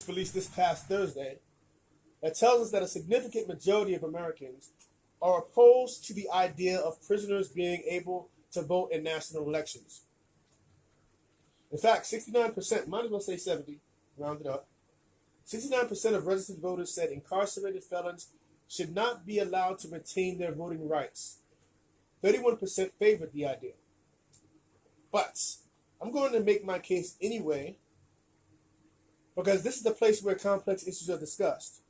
released this past Thursday that tells us that a significant majority of Americans are opposed to the idea of prisoners being able to vote in national elections. In fact, 69%, might as well say 70, round it up, 69% of registered voters said incarcerated felons should not be allowed to retain their voting rights. 31% favored the idea. But I'm going to make my case anyway because this is the place where complex issues are discussed.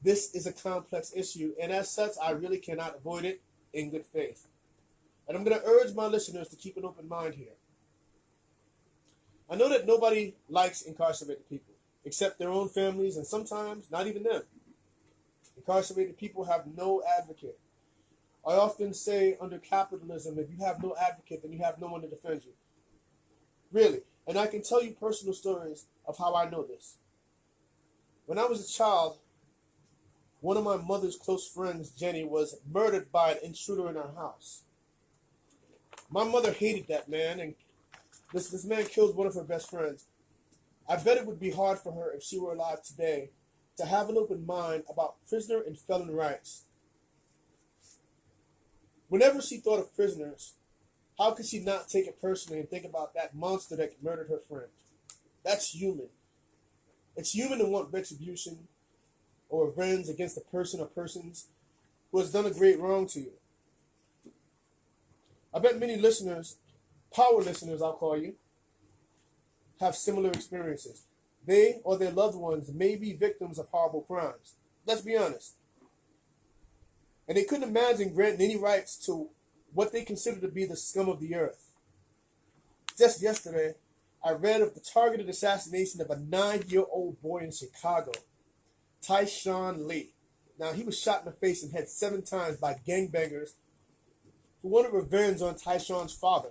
This is a complex issue, and as such, I really cannot avoid it in good faith. And I'm going to urge my listeners to keep an open mind here. I know that nobody likes incarcerated people, except their own families, and sometimes not even them. Incarcerated people have no advocate. I often say under capitalism, if you have no advocate, then you have no one to defend you. Really. And I can tell you personal stories of how I know this. When I was a child, one of my mother's close friends, Jenny, was murdered by an intruder in our house. My mother hated that man, and this man killed one of her best friends. I bet it would be hard for her if she were alive today to have an open mind about prisoner and felon rights. Whenever she thought of prisoners, how could she not take it personally and think about that monster that murdered her friend? That's human. It's human to want retribution or revenge against a person or persons who has done a great wrong to you. I bet many listeners, power listeners I'll call you, have similar experiences. They or their loved ones may be victims of horrible crimes. Let's be honest. And they couldn't imagine granting any rights to what they consider to be the scum of the earth. Just yesterday, I read of the targeted assassination of a 9-year-old boy in Chicago, Tyshawn Lee. Now, he was shot in the face and head 7 times by gangbangers who wanted revenge on Tyshawn's father.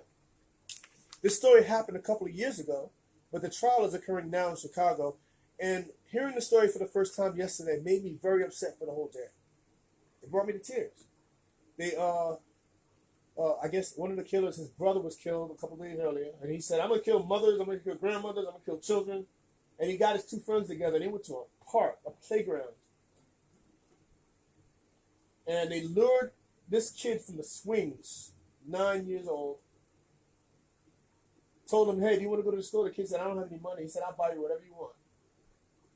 This story happened a couple of years ago, but the trial is occurring now in Chicago, and hearing the story for the first time yesterday made me very upset for the whole day. It brought me to tears. I guess one of the killers, his brother was killed a couple of days earlier, and he said, I'm going to kill mothers, I'm going to kill grandmothers, I'm going to kill children. And he got his 2 friends together, and they went to a park, a playground. And they lured this kid from the swings, 9 years old, told him, hey, do you want to go to the store? The kid said, I don't have any money. He said, I'll buy you whatever you want.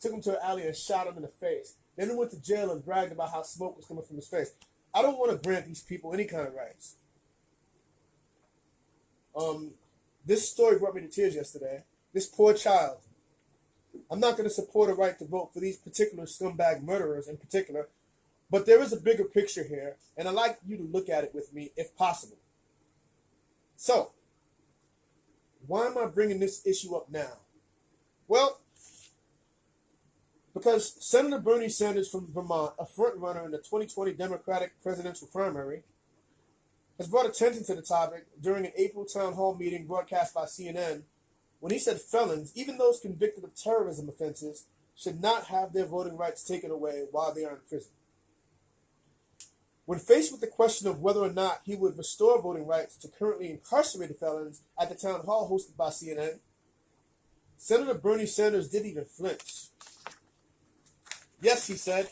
Took him to an alley and shot him in the face. Then he went to jail and bragged about how smoke was coming from his face. I don't want to grant these people any kind of rights. This story brought me to tears yesterday. This poor child. I'm not going to support a right to vote for these particular scumbag murderers in particular, but there is a bigger picture here, and I'd like you to look at it with me if possible. So, why am I bringing this issue up now? Well, because Senator Bernie Sanders from Vermont, a front-runner in the 2020 Democratic presidential primary, has brought attention to the topic during an April town hall meeting broadcast by CNN when he said felons, even those convicted of terrorism offenses, should not have their voting rights taken away while they are in prison. When faced with the question of whether or not he would restore voting rights to currently incarcerated felons at the town hall hosted by CNN, Senator Bernie Sanders didn't even flinch. Yes, he said,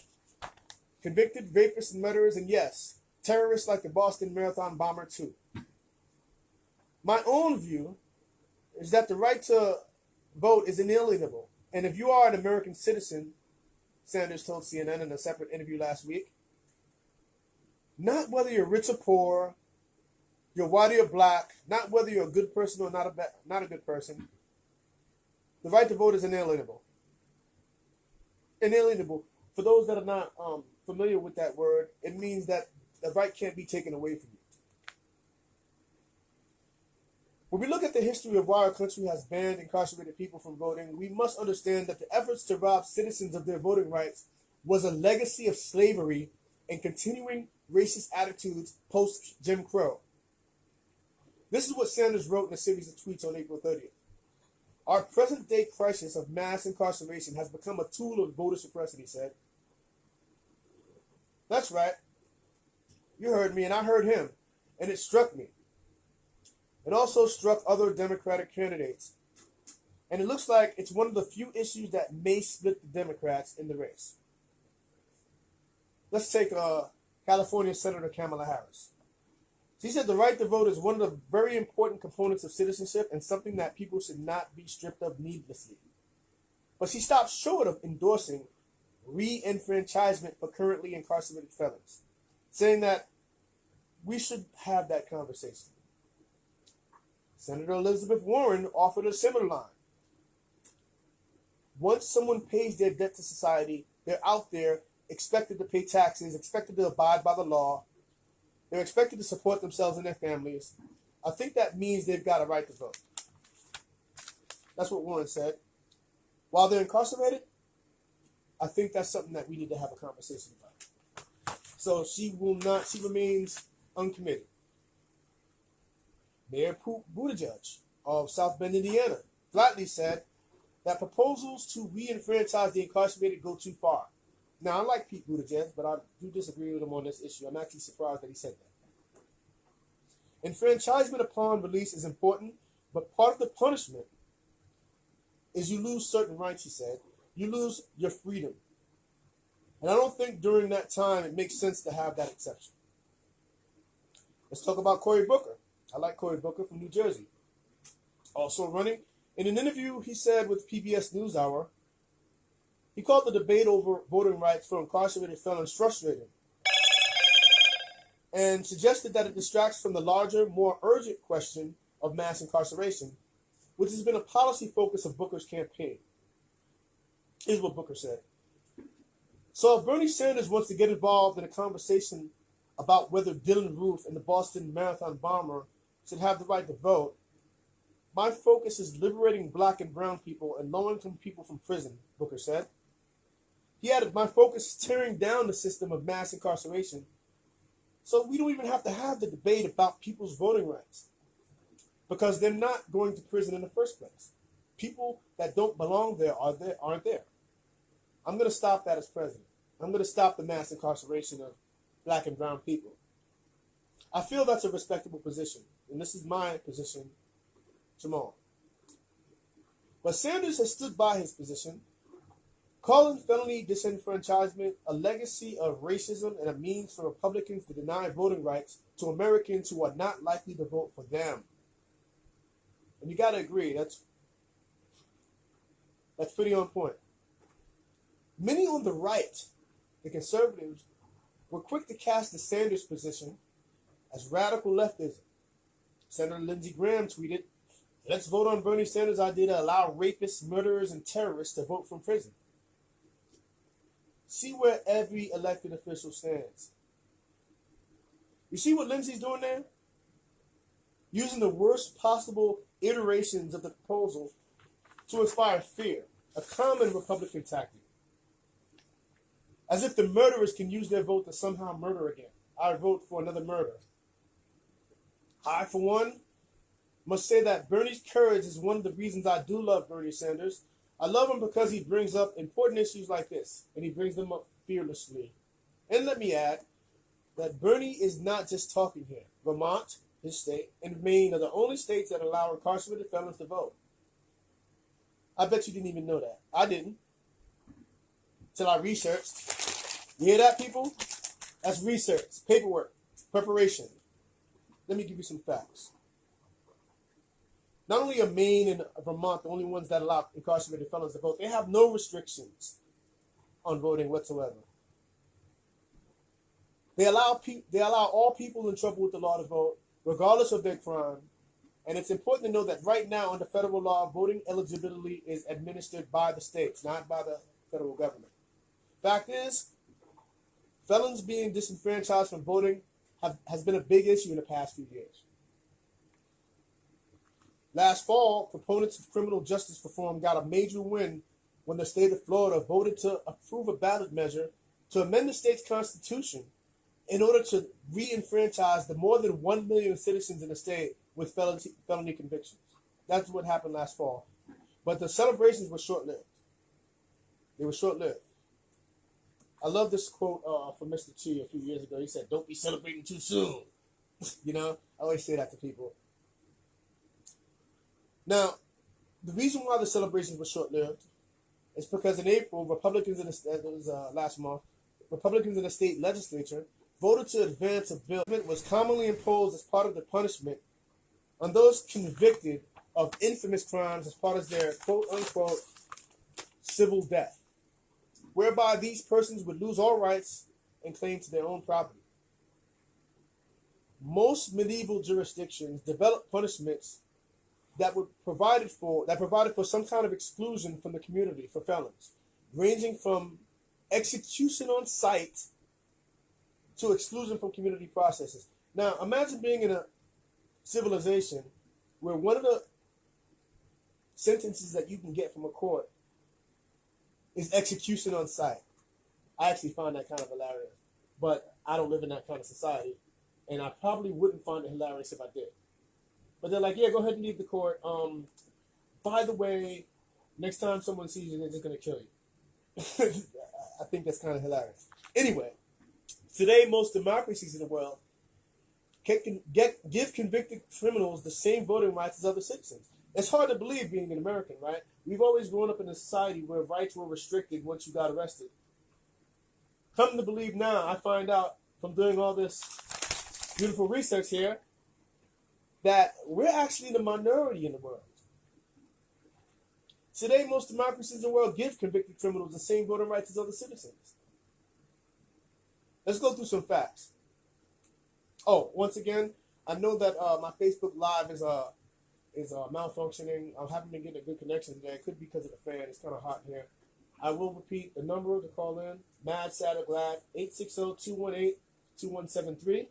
convicted rapists and murderers, and yes, terrorists like the Boston Marathon bomber too. My own view is that the right to vote is inalienable. And if you are an American citizen, Sanders told CNN in a separate interview last week, not whether you're rich or poor, you're white or you're black, not whether you're a good person or not a good person, the right to vote is inalienable. Inalienable. For those that are not familiar with that word, it means that the right can't be taken away from you. When we look at the history of why our country has banned incarcerated people from voting, we must understand that the efforts to rob citizens of their voting rights was a legacy of slavery and continuing racist attitudes post-Jim Crow. This is what Sanders wrote in a series of tweets on April 30th. Our present-day crisis of mass incarceration has become a tool of voter suppression, he said. That's right. You heard me, and I heard him, and it struck me. It also struck other Democratic candidates. and it looks like it's one of the few issues that may split the Democrats in the race. Let's take California Senator Kamala Harris. She said the right to vote is one of the very important components of citizenship and something that people should not be stripped of needlessly. But she stopped short of endorsing re-enfranchisement for currently incarcerated felons, saying that we should have that conversation. Senator Elizabeth Warren offered a similar line. Once someone pays their debt to society, they're out there expected to pay taxes, expected to abide by the law. They're expected to support themselves and their families. I think that means they've got a right to vote. That's what Warren said. While they're incarcerated, I think that's something that we need to have a conversation about. So she remains uncommitted. Mayor Buttigieg of South Bend, Indiana, flatly said that proposals to re-enfranchise the incarcerated go too far. Now, I like Pete Buttigieg, but I do disagree with him on this issue. I'm actually surprised that he said that. Enfranchisement upon release is important, but part of the punishment is you lose certain rights, he said. You lose your freedom. And I don't think during that time it makes sense to have that exception. Let's talk about Cory Booker. I like Cory Booker from New Jersey. Also running. In an interview he said with PBS NewsHour, he called the debate over voting rights for incarcerated felons frustrating and suggested that it distracts from the larger, more urgent question of mass incarceration, which has been a policy focus of Booker's campaign. Here's what Booker said. So if Bernie Sanders wants to get involved in a conversation about whether Dylann Roof and the Boston Marathon bomber should have the right to vote, my focus is liberating black and brown people and low-income people from prison, Booker said. He added, my focus is tearing down the system of mass incarceration so we don't even have to have the debate about people's voting rights because they're not going to prison in the first place. People that don't belong there aren't there. I'm going to stop that as president. I'm going to stop the mass incarceration of black and brown people. I feel that's a respectable position, and this is my position, Jamal. But Sanders has stood by his position, calling felony disenfranchisement a legacy of racism and a means for Republicans to deny voting rights to Americans who are not likely to vote for them. And you got to agree, that's pretty on point. Many on the right, the conservatives, were quick to cast the Sanders position as radical leftism. Senator Lindsey Graham tweeted, let's vote on Bernie Sanders' idea to allow rapists, murderers, and terrorists to vote from prison. See where every elected official stands. You see what Lindsey's doing there? Using the worst possible iterations of the proposal to inspire fear, a common Republican tactic. As if the murderers can use their vote to somehow murder again. I vote for another murder. I, for one, must say that Bernie's courage is one of the reasons I do love Bernie Sanders. I love him because he brings up important issues like this, and he brings them up fearlessly. And let me add that Bernie is not just talking here. Vermont, his state, and Maine are the only states that allow incarcerated felons to vote. I bet you didn't even know that. I didn't. Till I researched. You hear that, people? That's research, paperwork, preparation. Let me give you some facts. Not only are Maine and Vermont the only ones that allow incarcerated felons to vote, they have no restrictions on voting whatsoever. They allow all people in trouble with the law to vote, regardless of their crime. And it's important to know that right now, under federal law, voting eligibility is administered by the states, not by the federal government. Fact is, felons being disenfranchised from voting has been a big issue in the past few years. Last fall, proponents of criminal justice reform got a major win when the state of Florida voted to approve a ballot measure to amend the state's constitution in order to re-enfranchise the more than 1 million citizens in the state with felony convictions. That's what happened last fall. But the celebrations were short-lived. They were short-lived. I love this quote from Mr. T a few years ago. He said, "Don't be celebrating too soon." You know, I always say that to people. Now, The reason why the celebrations were short-lived is because in April, last month, Republicans in the state legislature voted to advance a bill that was commonly imposed as part of the punishment on those convicted of infamous crimes as part of their quote-unquote civil death, whereby these persons would lose all rights and claim to their own property. Most medieval jurisdictions developed punishments that provided for some kind of exclusion from the community for felons, ranging from execution on sight to exclusion from community processes. Now, imagine being in a civilization where one of the sentences that you can get from a court is execution on sight. I actually find that kind of hilarious, but I don't live in that kind of society, and I probably wouldn't find it hilarious if I did. But they're like, yeah, go ahead and leave the court. By the way, next time someone sees you, they're just going to kill you. I think that's kind of hilarious. Anyway, today most democracies in the world give convicted criminals the same voting rights as other citizens. It's hard to believe being an American, right? We've always grown up in a society where rights were restricted once you got arrested. Come to believe now, I find out from doing all this beautiful research here, that we're actually the minority in the world. Today, most democracies in the world give convicted criminals the same voting rights as other citizens. Let's go through some facts. Oh, once again, I know that my Facebook Live is malfunctioning. I haven't been getting a good connection today. It could be because of the fan. It's kind of hot here. I will repeat the number to call in. Mad, Sad, or Glad, 860-218-2173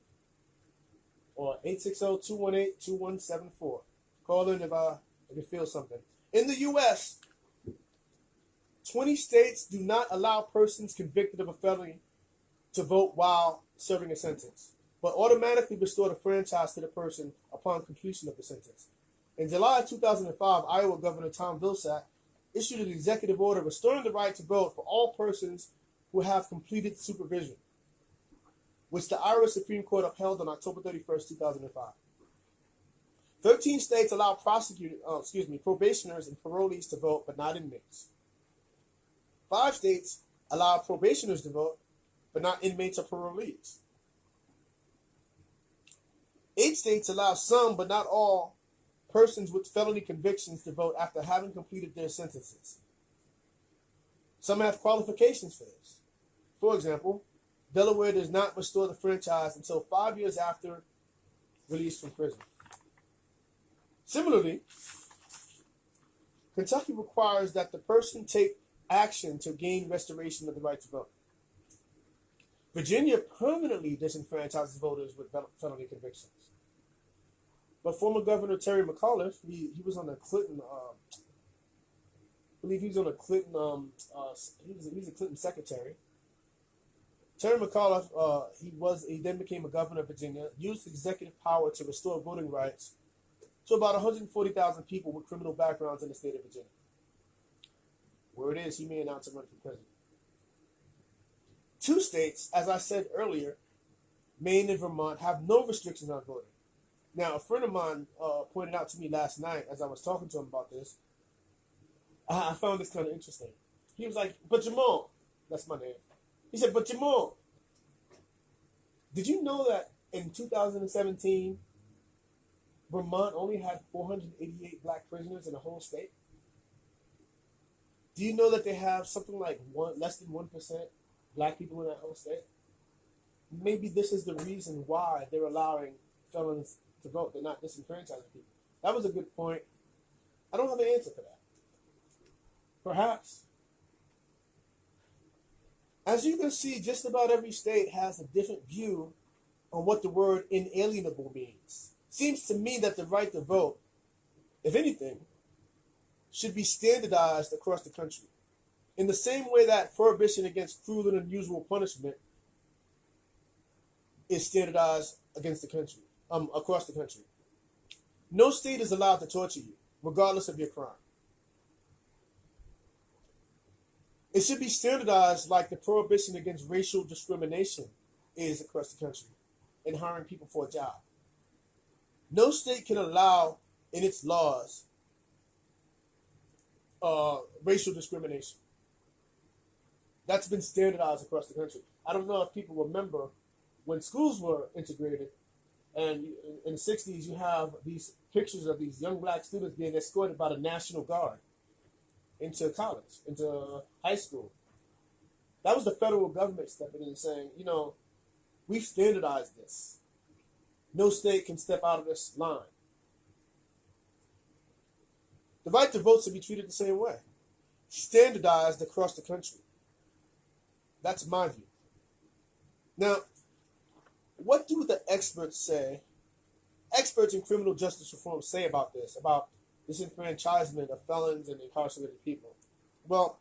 or 860-218-2174. Call in if you feel something. In the U.S., 20 states do not allow persons convicted of a felony to vote while serving a sentence, but automatically restore the franchise to the person upon completion of the sentence. In July of 2005, Iowa Governor Tom Vilsack issued an executive order restoring the right to vote for all persons who have completed supervision, which the Iowa Supreme Court upheld on October 31st, 2005. 13 states allow probationers and parolees to vote, but not inmates. 5 states allow probationers to vote, but not inmates or parolees. 8 states allow some, but not all, persons with felony convictions to vote after having completed their sentences. Some have qualifications for this. For example, Delaware does not restore the franchise until 5 years after release from prison. Similarly, Kentucky requires that the person take action to gain restoration of the right to vote. Virginia permanently disenfranchises voters with felony convictions. But former Governor Terry McAuliffe, he was on the Clinton, I believe he was on a Clinton, he was a Clinton secretary. Terry McAuliffe, he then became a governor of Virginia, used executive power to restore voting rights to about 140,000 people with criminal backgrounds in the state of Virginia. Word is, he may announce a run for president. 2 states, as I said earlier, Maine and Vermont, have no restrictions on voting. Now, a friend of mine pointed out to me last night as I was talking to him about this. I found this kind of interesting. He was like, but Jamal, that's my name. He said, but Jamal, did you know that in 2017, Vermont only had 488 black prisoners in the whole state? Do you know that they have something like less than 1% black people in that whole state? Maybe this is the reason why they're allowing felons to vote. They're not disenfranchising people. That was a good point. I don't have an answer for that. Perhaps. As you can see, just about every state has a different view on what the word inalienable means. Seems to me that the right to vote, if anything, should be standardized across the country. In the same way that prohibition against cruel and unusual punishment is standardized against the country, across the country. No state is allowed to torture you, regardless of your crime. It should be standardized like the prohibition against racial discrimination is across the country in hiring people for a job. No state can allow in its laws racial discrimination. That's been standardized across the country. I don't know if people remember when schools were integrated, and in the 60s, you have these pictures of these young black students being escorted by the National Guard into college, into high school. That was the federal government stepping in and saying, you know, we've standardized this. No state can step out of this line. The right to vote should be treated the same way, standardized across the country. That's my view. Now, what do the experts say? Experts in criminal justice reform say about this, about disenfranchisement of felons and incarcerated people. Well,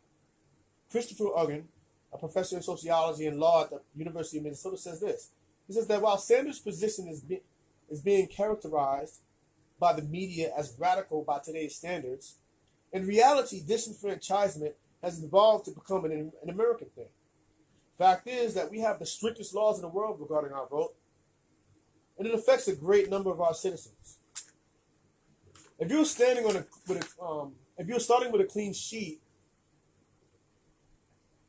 Christopher Uggan, a professor in sociology and law at the University of Minnesota, says this. He says that while Sanders' position is being characterized by the media as radical by today's standards, in reality, disenfranchisement has evolved to become an American thing. Fact is that we have the strictest laws in the world regarding our vote, and it affects a great number of our citizens. If you're starting with a clean sheet,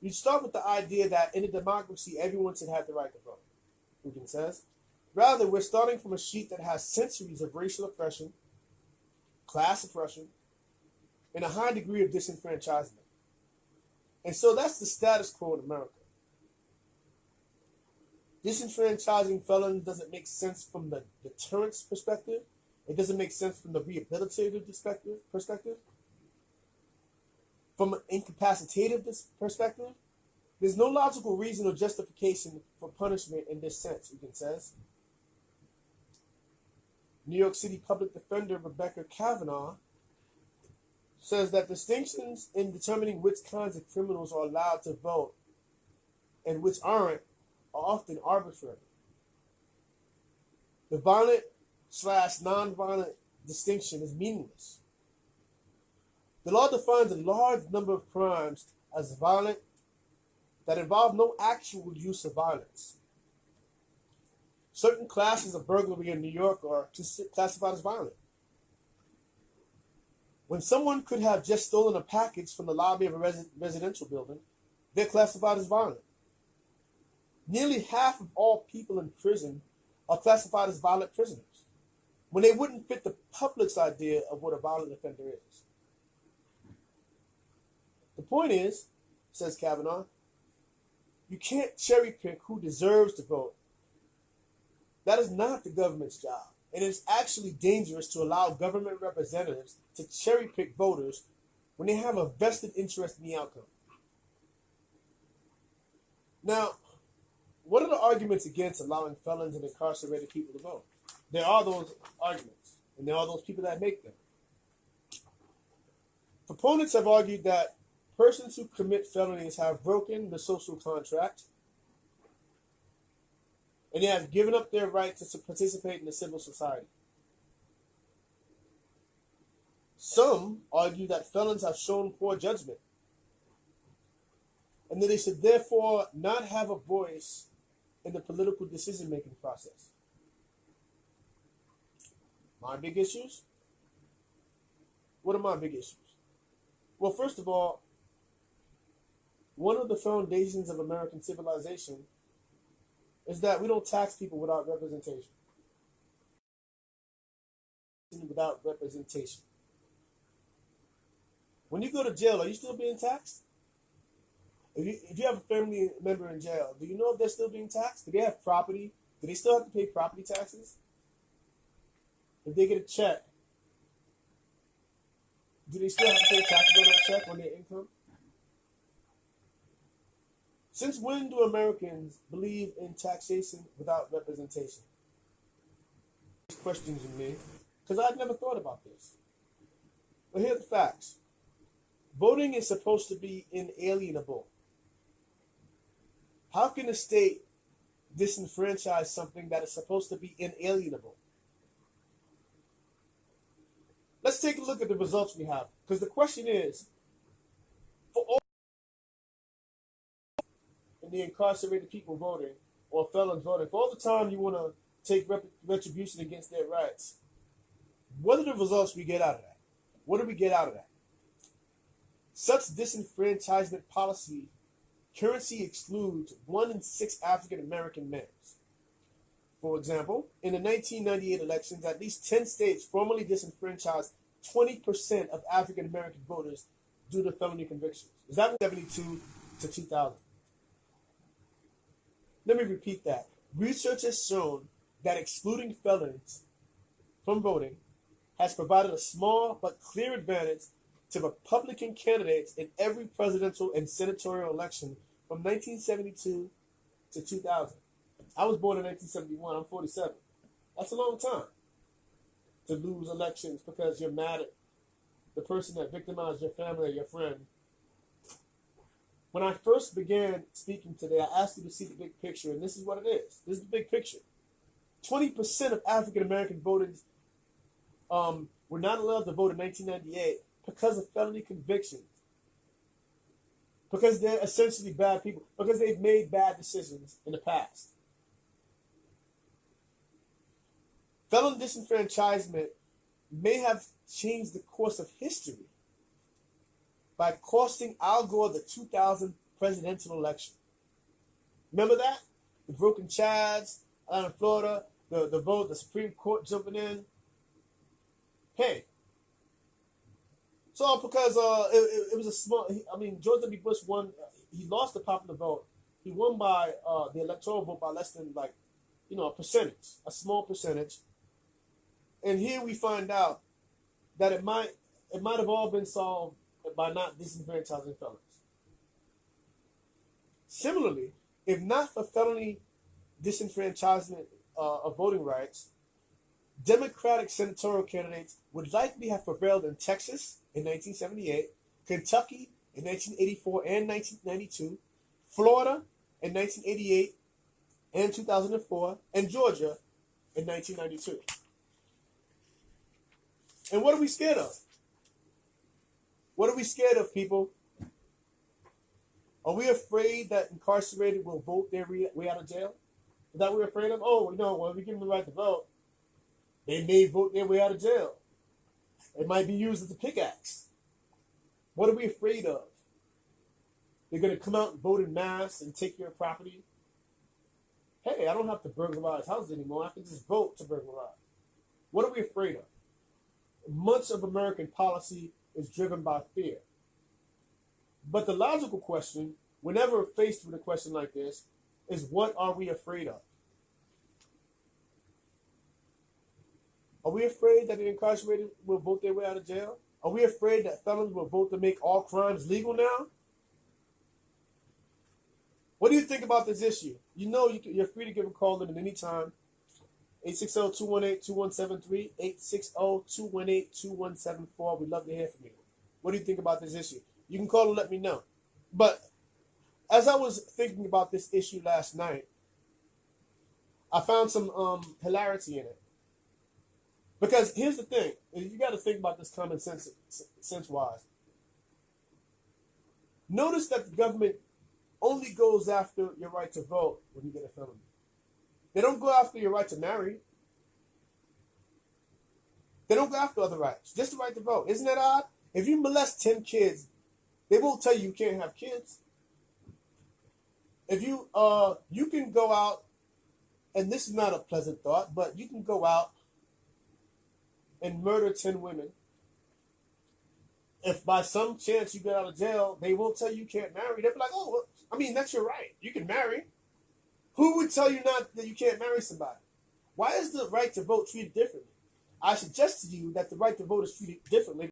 you start with the idea that in a democracy, everyone should have the right to vote. Uggan says. Rather, we're starting from a sheet that has centuries of racial oppression, class oppression, and a high degree of disenfranchisement. And so that's the status quo in America. Disenfranchising felons doesn't make sense from the deterrence perspective. It doesn't make sense from the rehabilitative perspective. From an incapacitative perspective, there's no logical reason or justification for punishment in this sense, Uggan says. New York City public defender Rebecca Kavanaugh says that distinctions in determining which kinds of criminals are allowed to vote and which aren't are often arbitrary. The violent/non-violent distinction is meaningless. The law defines a large number of crimes as violent that involve no actual use of violence. Certain classes of burglary in New York are classified as violent. When someone could have just stolen a package from the lobby of a residential building, they're classified as violent. Nearly half of all people in prison are classified as violent prisoners, when they wouldn't fit the public's idea of what a violent offender is. The point is, says Kavanaugh, you can't cherry pick who deserves to vote. That is not the government's job, and it's actually dangerous to allow government representatives to cherry pick voters when they have a vested interest in the outcome. Now, what are the arguments against allowing felons and incarcerated people to vote? There are those arguments, and there are those people that make them. Proponents have argued that persons who commit felonies have broken the social contract, and they have given up their right to participate in the civil society. Some argue that felons have shown poor judgment, and that they should therefore not have a voice in the political decision-making process. My big issues? What are my big issues? Well, first of all, one of the foundations of American civilization is that we don't tax people without representation. Without representation. When you go to jail, are you still being taxed? If you have a family member in jail, do you know if they're still being taxed? Do they have property? Do they still have to pay property taxes? If they get a check, do they still have to pay taxes on that check, on their income? Since when do Americans believe in taxation without representation? Questions in me, because I've never thought about this. But here are the facts. Voting is supposed to be inalienable. How can a state disenfranchise something that is supposed to be inalienable? Let's take a look at the results we have, because the question is, for all the incarcerated people voting, or felons voting, for all the time you want to take retribution against their rights, what are the results we get out of that? What do we get out of that? Such disenfranchisement policy currency excludes 1 in 6 African American males. For example, in the 1998 elections, at least 10 states formally disenfranchised 20% of African American voters due to felony convictions. Is that 72 to 2000? Let me repeat that. Research has shown that excluding felons from voting has provided a small but clear advantage to Republican candidates in every presidential and senatorial election from 1972 to 2000. I was born in 1971. I'm 47. That's a long time to lose elections because you're mad at the person that victimized your family or your friend. When I first began speaking today, I asked you to see the big picture, and this is what it is. This is the big picture. 20% of African American voters were not allowed to vote in 1998 because of felony convictions. Because they're essentially bad people. Because they've made bad decisions in the past. Felon disenfranchisement may have changed the course of history by costing Al Gore the 2000 presidential election. Remember that? The broken chads out in Florida, the vote, the Supreme Court jumping in. Hey, it's all because it was a small. George W. Bush won. He lost the popular vote. He won by the electoral vote by less than a percentage, a small percentage. And here we find out that it might have all been solved by not disenfranchising felons. Similarly, if not for felony disenfranchisement of voting rights, Democratic senatorial candidates would likely have prevailed in Texas in 1978, Kentucky in 1984 and 1992, Florida in 1988 and 2004, and Georgia in 1992. And what are we scared of? What are we scared of, people? Are we afraid that incarcerated will vote their way out of jail? Is that what we're afraid of? Oh, if we give them the right to vote, they may vote their way out of jail. It might be used as a pickaxe. What are we afraid of? They're going to come out and vote in mass and take your property? Hey, I don't have to burglarize houses anymore. I can just vote to burglarize. What are we afraid of? Much of American policy is driven by fear. But the logical question, whenever faced with a question like this, is what are we afraid of? Are we afraid that the incarcerated will vote their way out of jail? Are we afraid that felons will vote to make all crimes legal now? What do you think about this issue? You're free to give a call in at any time. 860-218-2173, 860-218-2174. We'd love to hear from you. What do you think about this issue? You can call and let me know. But as I was thinking about this issue last night, I found some hilarity in it. Because here's the thing. You got to think about this common sense-wise. Notice that the government only goes after your right to vote when you get a felony. They don't go after your right to marry. They don't go after other rights. Just the right to vote. Isn't that odd? If you molest 10 kids, they won't tell you can't have kids. If you can go out, and this is not a pleasant thought, but you can go out and murder 10 women. If by some chance you get out of jail, they won't tell you can't marry. They'll be like, oh, well, that's your right. You can marry. Who would tell you not that you can't marry somebody? Why is the right to vote treated differently? I suggest to you that the right to vote is treated differently